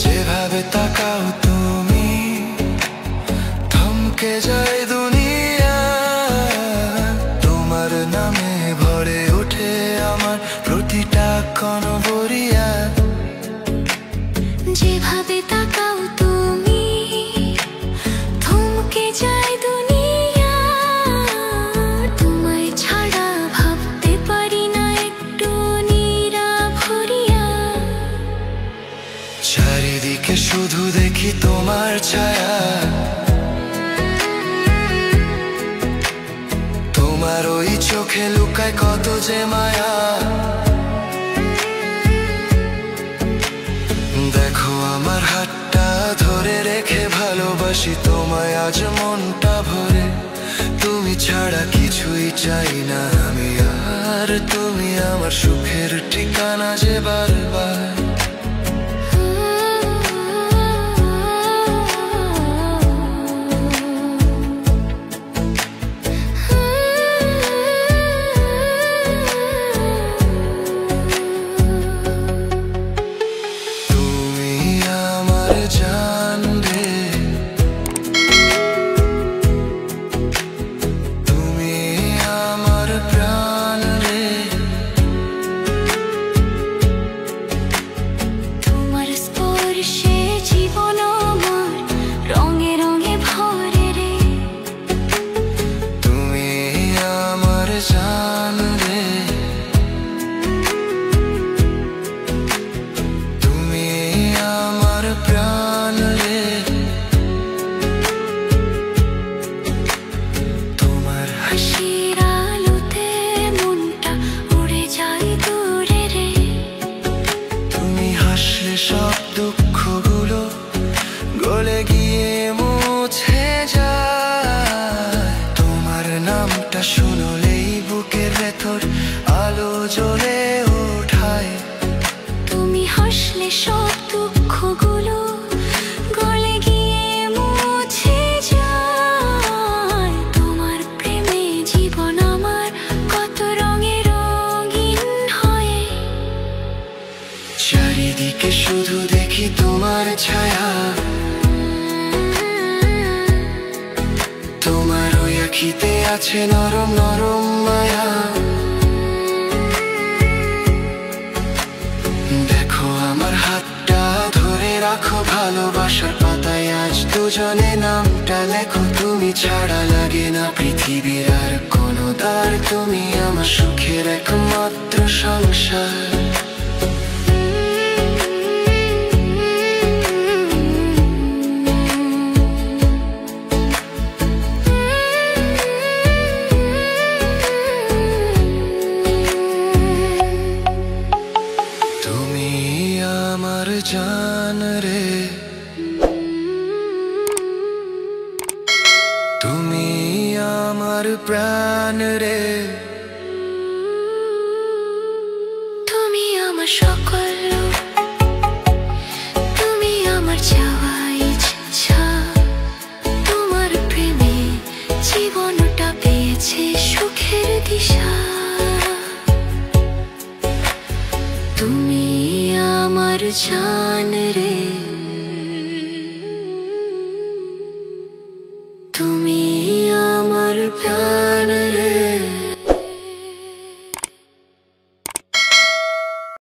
যেভাবে তাকাও তুমি থমকে যায় দুনিয়া, তোমার নামে ভরে ওঠে আমার প্রতিটা কণবরিয়া। যেভাবে তাকাও তুমি থমকে যায় দুনিয়া, তোমায় ছাড়া ভাবতে পারি না একটু নিরাভরিয়া। চারিদিকে শুধু দেখি তোমার ছায়া, তোমার ওই চোখে লুকায় কত যে মায়া। দেখো আমার হাতটা ধরে রেখে ভালোবাসি তোমায় আজ মনটা ভরে। তুমি ছাড়া কিছুই চাই না আমি আর, তুমি আমার সুখের ঠিকানা যে বারবার। সব দুঃখগুলো গলে গিয়ে মুছে যায়, তোমার নামটা শুনলেই বুকের ভেতর আলো জ্বলে ওঠায়। তুমি হাসলে সব দুঃখগুলো গলে গিয়ে মুছে যায়, তোমার প্রেমে জীবন আমার কত রঙে রঙিন হয়। চারিদিকে শুধু দেখি তোমার ছায়া, তোমার ওই আখিতে আছে নরম নরম মায়া। দেখো আমার হাতটা ধরে রাখো ভালোবাসার পাতায়, আজ দুজনে নামটা লেখো। তুমি ছাড়া লাগে না পৃথিবীর আর কোনো দ্বার, তুমি আমার সুখের একমাত্র সংসার। জান রে তুমি আমার প্রাণ রে, তুমি আমার সকল, তুমি আমার চাওয়া ইচ্ছা, তোমার প্রেমে জীবনটা পেয়েছে সুখের দিশা। তুমি আমার জান রে।